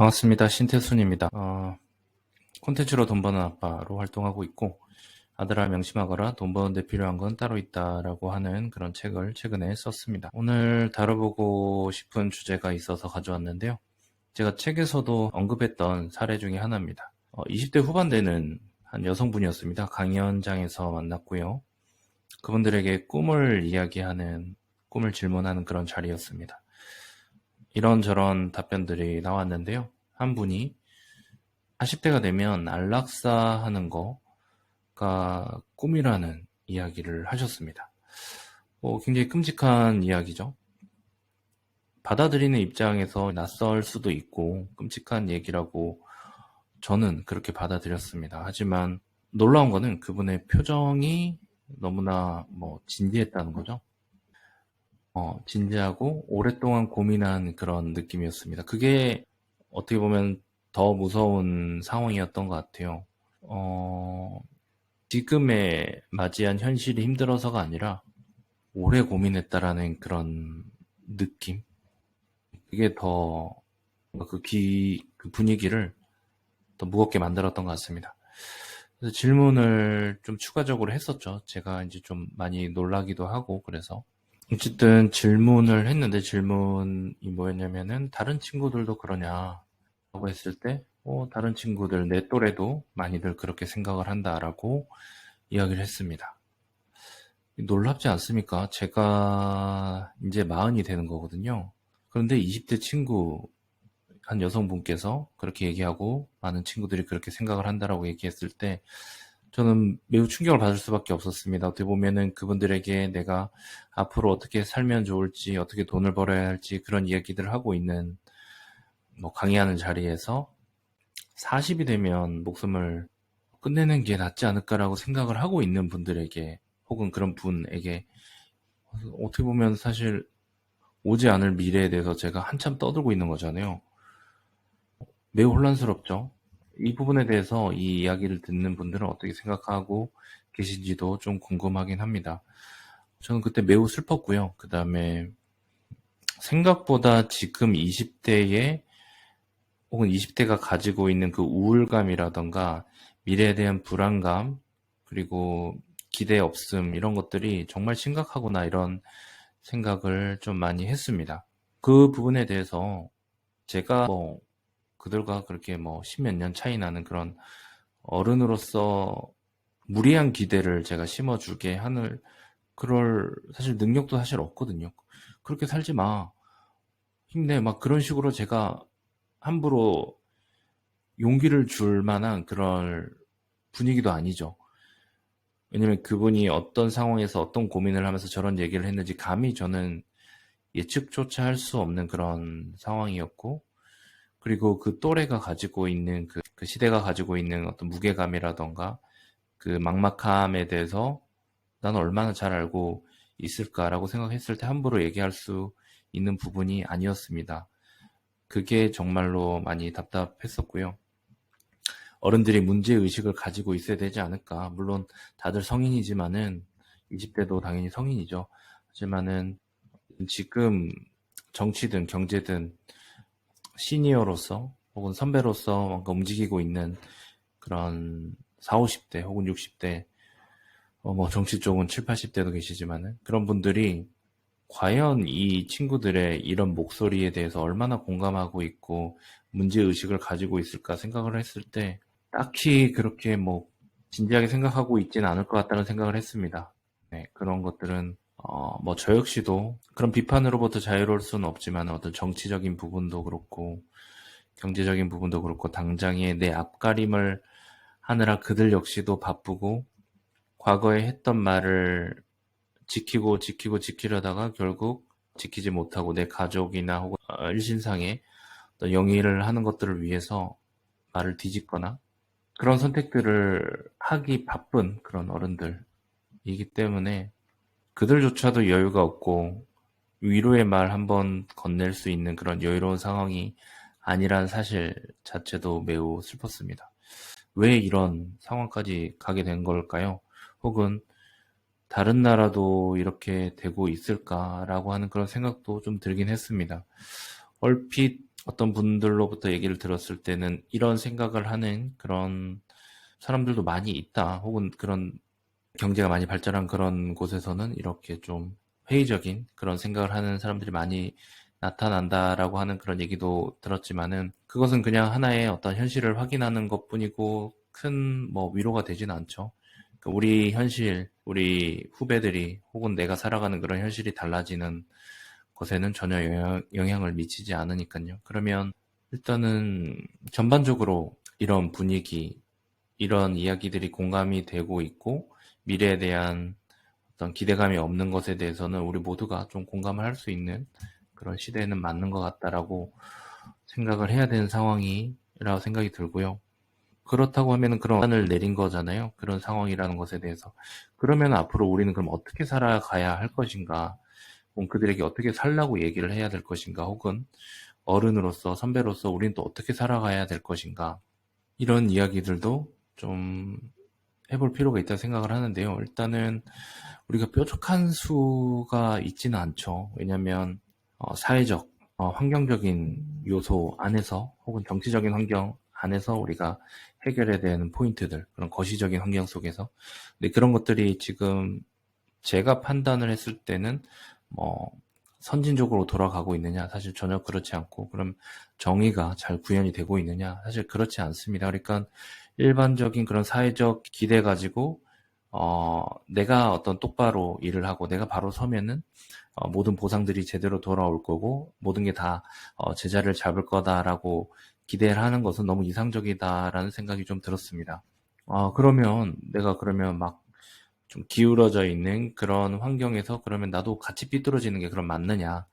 반갑습니다. 신태순입니다. 콘텐츠로 돈 버는 아빠로 활동하고 있고, 아들아 명심하거라, 돈 버는데 필요한 건 따로 있다라고 하는 그런 책을 최근에 썼습니다. 오늘 다뤄보고 싶은 주제가 있어서 가져왔는데요. 제가 책에서도 언급했던 사례 중에 하나입니다. 20대 후반대는 한 여성분이었습니다. 강연장에서 만났고요. 그분들에게 꿈을 이야기하는, 꿈을 질문하는 그런 자리였습니다. 이런저런 답변들이 나왔는데요. 한 분이 40대가 되면 안락사 하는 거가 꿈이라는 이야기를 하셨습니다. 굉장히 끔찍한 이야기죠. 받아들이는 입장에서 낯설 수도 있고 끔찍한 얘기라고 저는 그렇게 받아들였습니다. 하지만 놀라운 거는 그분의 표정이 너무나 진지했다는 거죠. 진지하고 오랫동안 고민한 그런 느낌이었습니다. 그게 어떻게 보면 더 무서운 상황이었던 것 같아요. 지금에 맞이한 현실이 힘들어서가 아니라 오래 고민했다라는 그런 느낌? 그게 더 그 분위기를 더 무겁게 만들었던 것 같습니다. 그래서 질문을 좀 추가적으로 했었죠. 제가 이제 좀 많이 놀라기도 하고 그래서 어쨌든 질문을 했는데 질문이 뭐였냐면은 다른 친구들도 그러냐라고 했을 때 다른 친구들 내 또래도 많이들 그렇게 생각을 한다라고 이야기를 했습니다. 놀랍지 않습니까? 제가 이제 40이 되는 거거든요. 그런데 20대 친구 한 여성분께서 그렇게 얘기하고 많은 친구들이 그렇게 생각을 한다라고 얘기했을 때 저는 매우 충격을 받을 수밖에 없었습니다. 어떻게 보면은 그분들에게 내가 앞으로 어떻게 살면 좋을지, 어떻게 돈을 벌어야 할지 그런 이야기들을 하고 있는 강의하는 자리에서 40이 되면 목숨을 끝내는 게 낫지 않을까라고 생각을 하고 있는 분들에게 혹은 그런 분에게 어떻게 보면 사실 오지 않을 미래에 대해서 제가 한참 떠들고 있는 거잖아요. 매우 혼란스럽죠. 이 부분에 대해서 이 이야기를 듣는 분들은 어떻게 생각하고 계신지도 좀 궁금하긴 합니다. 저는 그때 매우 슬펐고요. 그 다음에 생각보다 지금 20대에 혹은 20대가 가지고 있는 그 우울감이라던가 미래에 대한 불안감 그리고 기대 없음 이런 것들이 정말 심각하구나 이런 생각을 좀 많이 했습니다. 그 부분에 대해서 제가 그들과 그렇게 십몇 년 차이 나는 그런 어른으로서 무리한 기대를 제가 심어주게 하는 그럴 사실 능력도 사실 없거든요. 그렇게 살지 마. 힘내. 막 그런 식으로 제가 함부로 용기를 줄 만한 그런 분위기도 아니죠. 왜냐면 그분이 어떤 상황에서 어떤 고민을 하면서 저런 얘기를 했는지 감히 저는 예측조차 할 수 없는 그런 상황이었고, 그리고 그 또래가 가지고 있는 그 시대가 가지고 있는 어떤 무게감이라던가 그 막막함에 대해서 나는 얼마나 잘 알고 있을까라고 생각했을 때 함부로 얘기할 수 있는 부분이 아니었습니다. 그게 정말로 많이 답답했었고요. 어른들이 문제의식을 가지고 있어야 되지 않을까. 물론 다들 성인이지만은 20대도 당연히 성인이죠. 하지만은 지금 정치든 경제든 시니어로서 혹은 선배로서 뭔가 움직이고 있는 그런 40, 50대 혹은 60대 정치 쪽은 7, 80대도 계시지만은 그런 분들이 과연 이 친구들의 이런 목소리에 대해서 얼마나 공감하고 있고 문제의식을 가지고 있을까 생각을 했을 때 딱히 그렇게 진지하게 생각하고 있지는 않을 것 같다는 생각을 했습니다. 네, 그런 것들은 저 역시도 그런 비판으로부터 자유로울 수는 없지만 어떤 정치적인 부분도 그렇고 경제적인 부분도 그렇고 당장에 내 앞가림을 하느라 그들 역시도 바쁘고 과거에 했던 말을 지키려다가 결국 지키지 못하고 내 가족이나 혹은 일신상의 어떤 영위를 하는 것들을 위해서 말을 뒤집거나 그런 선택들을 하기 바쁜 그런 어른들이기 때문에 그들조차도 여유가 없고 위로의 말 한번 건넬 수 있는 그런 여유로운 상황이 아니란 사실 자체도 매우 슬펐습니다. 왜 이런 상황까지 가게 된 걸까요? 혹은 다른 나라도 이렇게 되고 있을까라고 하는 그런 생각도 좀 들긴 했습니다. 얼핏 어떤 분들로부터 얘기를 들었을 때는 이런 생각을 하는 그런 사람들도 많이 있다. 혹은 그런 경제가 많이 발전한 그런 곳에서는 이렇게 좀 회의적인 그런 생각을 하는 사람들이 많이 나타난다라고 하는 그런 얘기도 들었지만은 그것은 그냥 하나의 어떤 현실을 확인하는 것뿐이고 큰 뭐 위로가 되진 않죠. 그러니까 우리 현실, 우리 후배들이 혹은 내가 살아가는 그런 현실이 달라지는 것에는 전혀 영향을 미치지 않으니까요. 그러면 일단은 전반적으로 이런 분위기, 이런 이야기들이 공감이 되고 있고 미래에 대한 어떤 기대감이 없는 것에 대해서는 우리 모두가 좀 공감을 할 수 있는 그런 시대에는 맞는 것 같다라고 생각을 해야 되는 상황이라고 생각이 들고요. 그렇다고 하면은 그런 판단을 내린 거잖아요. 그런 상황이라는 것에 대해서. 그러면 앞으로 우리는 그럼 어떻게 살아가야 할 것인가? 그들에게 어떻게 살라고 얘기를 해야 될 것인가? 혹은 어른으로서, 선배로서 우리는 또 어떻게 살아가야 될 것인가? 이런 이야기들도 좀 해볼 필요가 있다고 생각을 하는데요. 일단은 우리가 뾰족한 수가 있지는 않죠. 왜냐하면 사회적, 환경적인 요소 안에서 혹은 정치적인 환경 안에서 우리가 해결해야 되는 포인트들, 그런 거시적인 환경 속에서. 근데 그런 것들이 지금 제가 판단을 했을 때는 뭐 선진적으로 돌아가고 있느냐? 사실 전혀 그렇지 않고, 그럼 정의가 잘 구현이 되고 있느냐? 사실 그렇지 않습니다. 그러니까 일반적인 그런 사회적 기대 가지고 내가 어떤 똑바로 일을 하고 내가 바로 서면은 모든 보상들이 제대로 돌아올 거고 모든 게 다 제자리를 잡을 거다라고 기대를 하는 것은 너무 이상적이다라는 생각이 좀 들었습니다. 그러면 내가 그러면 막 좀 기울어져 있는 그런 환경에서 그러면 나도 같이 삐뚤어지는 게 그럼 맞느냐?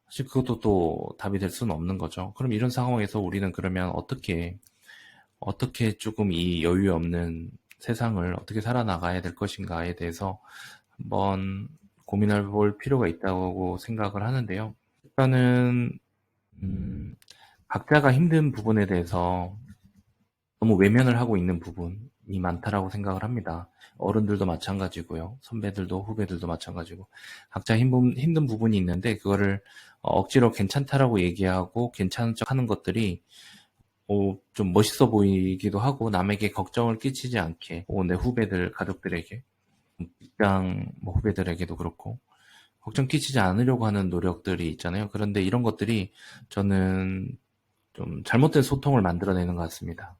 사실 그것도 또 답이 될 수는 없는 거죠. 그럼 이런 상황에서 우리는 그러면 어떻게 조금 이 여유 없는 세상을 어떻게 살아나가야 될 것인가에 대해서 한번 고민해 볼 필요가 있다고 생각을 하는데요. 일단은, 음, 각자가 힘든 부분에 대해서 너무 외면을 하고 있는 부분이 많다라고 생각을 합니다. 어른들도 마찬가지고요. 선배들도 후배들도 마찬가지고. 각자 힘든 부분이 있는데, 그거를 억지로 괜찮다라고 얘기하고 괜찮은 척 하는 것들이 좀 멋있어 보이기도 하고 남에게 걱정을 끼치지 않게 내 후배들 가족들에게 직장 뭐 후배들에게도 그렇고 걱정 끼치지 않으려고 하는 노력들이 있잖아요. 그런데 이런 것들이 저는 좀 잘못된 소통을 만들어내는 것 같습니다.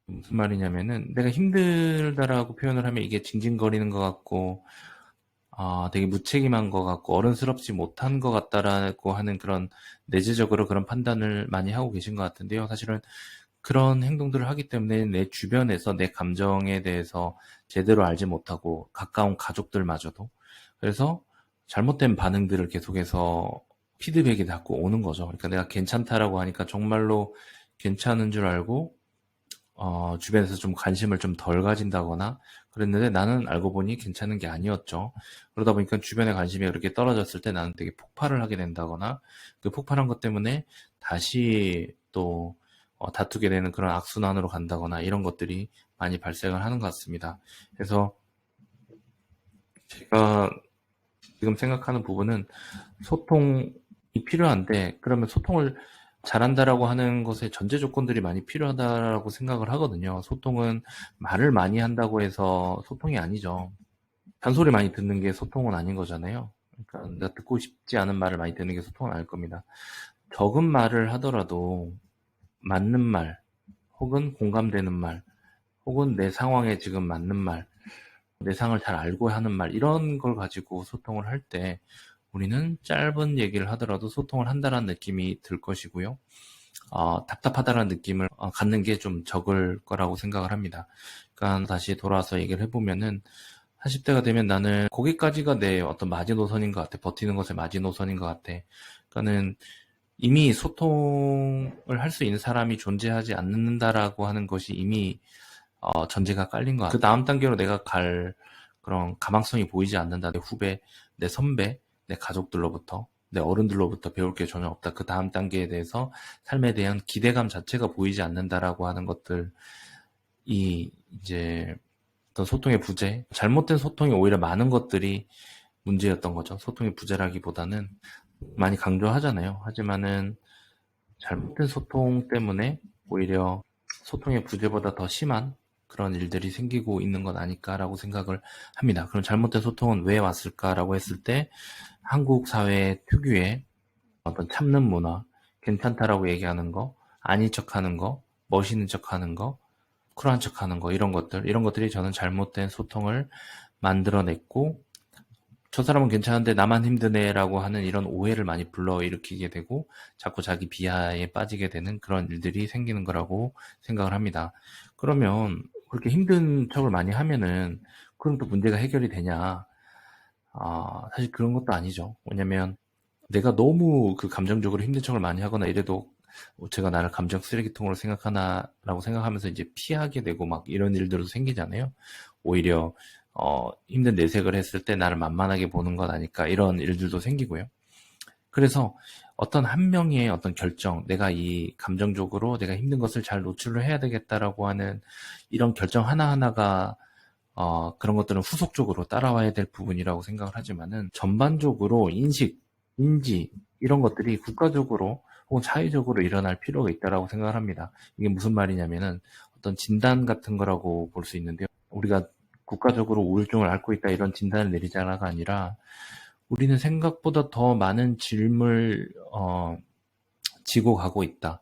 무슨 말이냐면은 내가 힘들다라고 표현을 하면 이게 징징거리는 것 같고 되게 무책임한 것 같고 어른스럽지 못한 것 같다라고 하는 그런 내재적으로 그런 판단을 많이 하고 계신 것 같은데요. 사실은 그런 행동들을 하기 때문에 내 주변에서 내 감정에 대해서 제대로 알지 못하고 가까운 가족들마저도 그래서 잘못된 반응들을 계속해서 피드백이 자꾸 오는 거죠. 그러니까 내가 괜찮다라고 하니까 정말로 괜찮은 줄 알고 주변에서 좀 관심을 좀 덜 가진다거나 그랬는데 나는 알고 보니 괜찮은 게 아니었죠. 그러다 보니까 주변의 관심이 그렇게 떨어졌을 때 나는 되게 폭발을 하게 된다거나 그 폭발한 것 때문에 다시 또 다투게 되는 그런 악순환으로 간다거나 이런 것들이 많이 발생을 하는 것 같습니다. 그래서 제가 지금 생각하는 부분은 소통이 필요한데 그러면 소통을 잘한다라고 하는 것에 전제 조건들이 많이 필요하다라고 생각을 하거든요. 소통은 말을 많이 한다고 해서 소통이 아니죠. 잔소리 많이 듣는 게 소통은 아닌 거잖아요. 그러니까 내가 듣고 싶지 않은 말을 많이 듣는 게 소통은 아닐 겁니다. 적은 말을 하더라도 맞는 말, 혹은 공감되는 말, 혹은 내 상황에 지금 맞는 말, 내 상을 잘 알고 하는 말, 이런 걸 가지고 소통을 할 때 우리는 짧은 얘기를 하더라도 소통을 한다는 느낌이 들 것이고요. 답답하다는 느낌을 갖는 게 좀 적을 거라고 생각을 합니다. 그러니까 다시 돌아와서 얘기를 해보면은 40대가 되면 나는 거기까지가 내 어떤 마지노선인 것 같아. 버티는 것의 마지노선인 것 같아. 그러니까는 이미 소통을 할 수 있는 사람이 존재하지 않는다라고 하는 것이 이미 전제가 깔린 것 같아. 그 다음 단계로 내가 갈 그런 가망성이 보이지 않는다. 내 후배, 내 선배, 내 가족들로부터, 내 어른들로부터 배울 게 전혀 없다. 그 다음 단계에 대해서 삶에 대한 기대감 자체가 보이지 않는다라고 하는 것들이 이제 어떤 소통의 부재, 잘못된 소통이 오히려 많은 것들이 문제였던 거죠. 소통의 부재라기보다는 많이 강조하잖아요. 하지만은 잘못된 소통 때문에 오히려 소통의 부재보다 더 심한 그런 일들이 생기고 있는 것 아닐까라고 생각을 합니다. 그럼 잘못된 소통은 왜 왔을까라고 했을 때 한국 사회 특유의 어떤 참는 문화, 괜찮다라고 얘기하는 거, 아닌 척하는 거, 멋있는 척하는 거, 쿨한 척하는 거 이런 것들이 저는 잘못된 소통을 만들어냈고 저 사람은 괜찮은데 나만 힘드네라고 하는 이런 오해를 많이 불러일으키게 되고 자꾸 자기 비하에 빠지게 되는 그런 일들이 생기는 거라고 생각을 합니다. 그러면 그렇게 힘든 척을 많이 하면은 그럼 또 문제가 해결이 되냐? 사실 그런 것도 아니죠. 왜냐면 내가 너무 그 감정적으로 힘든 척을 많이 하거나 이래도 제가 나를 감정 쓰레기통으로 생각하나라고 생각하면서 이제 피하게 되고 막 이런 일들도 생기잖아요. 오히려 힘든 내색을 했을 때 나를 만만하게 보는 것 아닐까 이런 일들도 생기고요. 그래서 어떤 한 명의 어떤 결정, 내가 이 감정적으로 내가 힘든 것을 잘 노출을 해야 되겠다라고 하는 이런 결정 하나하나가 그런 것들은 후속적으로 따라와야 될 부분이라고 생각을 하지만은 전반적으로 인식, 인지 이런 것들이 국가적으로 혹은 사회적으로 일어날 필요가 있다라고 생각을 합니다. 이게 무슨 말이냐면은 어떤 진단 같은 거라고 볼 수 있는데요. 우리가 국가적으로 우울증을 앓고 있다 이런 진단을 내리자가 아니라 우리는 생각보다 더 많은 짐을 지고 가고 있다.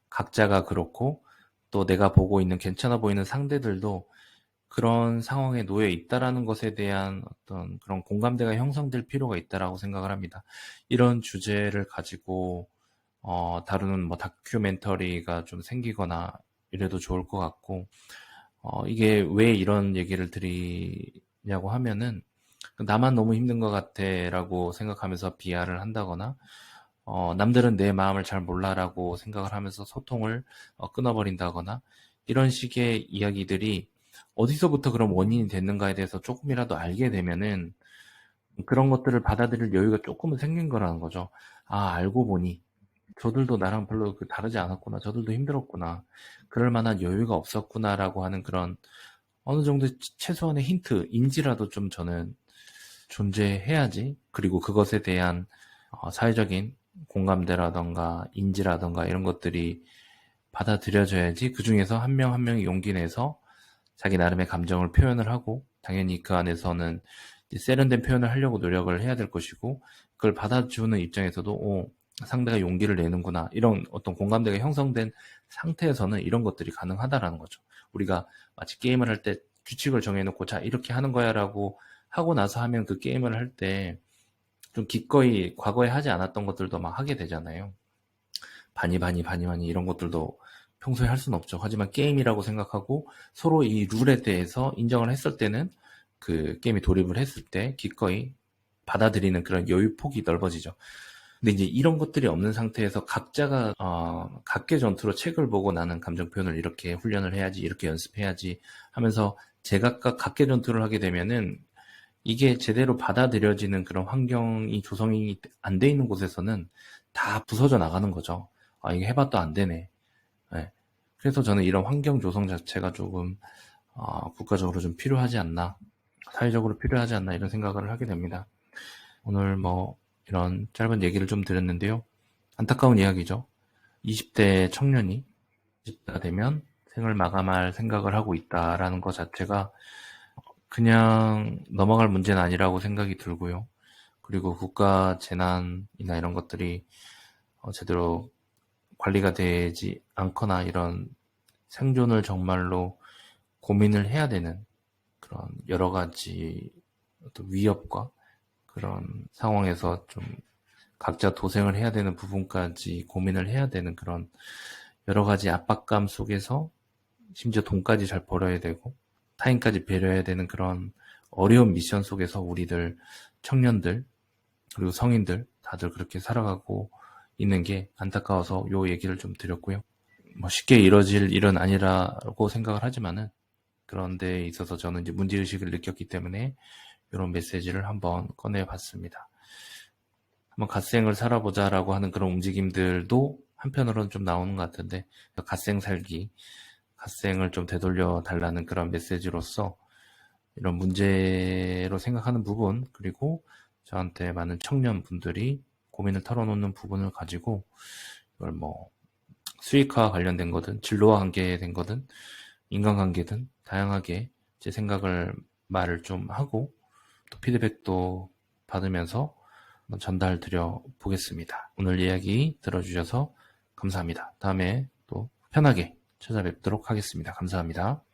각자가 그렇고 또 내가 보고 있는 괜찮아 보이는 상대들도 그런 상황에 놓여 있다라는 것에 대한 어떤 그런 공감대가 형성될 필요가 있다라고 생각을 합니다. 이런 주제를 가지고 다루는 뭐 다큐멘터리가 좀 생기거나 이래도 좋을 것 같고 이게 왜 이런 얘기를 드리냐고 하면은 나만 너무 힘든 것 같아라고 생각하면서 비하를 한다거나 남들은 내 마음을 잘 몰라라고 생각을 하면서 소통을 끊어버린다거나 이런 식의 이야기들이 어디서부터 그런 원인이 됐는가에 대해서 조금이라도 알게 되면은 그런 것들을 받아들일 여유가 조금은 생긴 거라는 거죠. 알고 보니 저들도 나랑 별로 다르지 않았구나. 저들도 힘들었구나. 그럴 만한 여유가 없었구나라고 하는 그런 어느 정도 최소한의 힌트, 인지라도 좀 저는 존재해야지. 그리고 그것에 대한 사회적인 공감대라던가 인지라던가 이런 것들이 받아들여져야지 그 중에서 한 명 한 명이 용기 내서 자기 나름의 감정을 표현을 하고 당연히 그 안에서는 세련된 표현을 하려고 노력을 해야 될 것이고 그걸 받아주는 입장에서도 상대가 용기를 내는구나 이런 어떤 공감대가 형성된 상태에서는 이런 것들이 가능하다라는 거죠. 우리가 마치 게임을 할 때 규칙을 정해놓고 자 이렇게 하는 거야라고 하고 나서 하면 그 게임을 할 때 좀 기꺼이 과거에 하지 않았던 것들도 막 하게 되잖아요. 바니 이런 것들도 평소에 할 수는 없죠. 하지만 게임이라고 생각하고 서로 이 룰에 대해서 인정을 했을 때는 그 게임에 돌입을 했을 때 기꺼이 받아들이는 그런 여유 폭이 넓어지죠. 근데 이제 이런 것들이 없는 상태에서 각자가 각계 전투로 책을 보고 나는 감정 표현을 이렇게 훈련을 해야지 이렇게 연습해야지 하면서 제각각 각계 전투를 하게 되면은 이게 제대로 받아들여지는 그런 환경이 조성이 안 돼 있는 곳에서는 다 부서져 나가는 거죠. 이게 해봐도 안 되네. 네. 그래서 저는 이런 환경 조성 자체가 조금 국가적으로 좀 필요하지 않나, 사회적으로 필요하지 않나 이런 생각을 하게 됩니다. 오늘 뭐 이런 짧은 얘기를 좀 드렸는데요. 안타까운 이야기죠. 20대 청년이 20대가 되면 생을 마감할 생각을 하고 있다라는 것 자체가 그냥 넘어갈 문제는 아니라고 생각이 들고요. 그리고 국가 재난이나 이런 것들이 제대로 관리가 되지 않거나 이런 생존을 정말로 고민을 해야 되는 그런 여러 가지 어떤 위협과 그런 상황에서 좀 각자 도생을 해야 되는 부분까지 고민을 해야 되는 그런 여러 가지 압박감 속에서 심지어 돈까지 잘 벌어야 되고 타인까지 배려해야 되는 그런 어려운 미션 속에서 우리들 청년들 그리고 성인들 다들 그렇게 살아가고 있는 게 안타까워서 요 얘기를 좀 드렸고요. 뭐 쉽게 이뤄질 일은 아니라고 생각을 하지만은 그런 데 있어서 저는 이제 문제의식을 느꼈기 때문에 이런 메시지를 한번 꺼내봤습니다. 한번 갓생을 살아보자라고 하는 그런 움직임들도 한편으로는 좀 나오는 것 같은데 갓생 살기, 갓생을 좀 되돌려 달라는 그런 메시지로서 이런 문제로 생각하는 부분 그리고 저한테 많은 청년분들이 고민을 털어놓는 부분을 가지고 이걸 뭐 수익화 관련된 거든 진로와 관계된 거든 인간관계든 다양하게 제 생각을 말을 좀 하고 또 피드백도 받으면서 전달 드려 보겠습니다. 오늘 이야기 들어주셔서 감사합니다. 다음에 또 편하게 찾아뵙도록 하겠습니다. 감사합니다.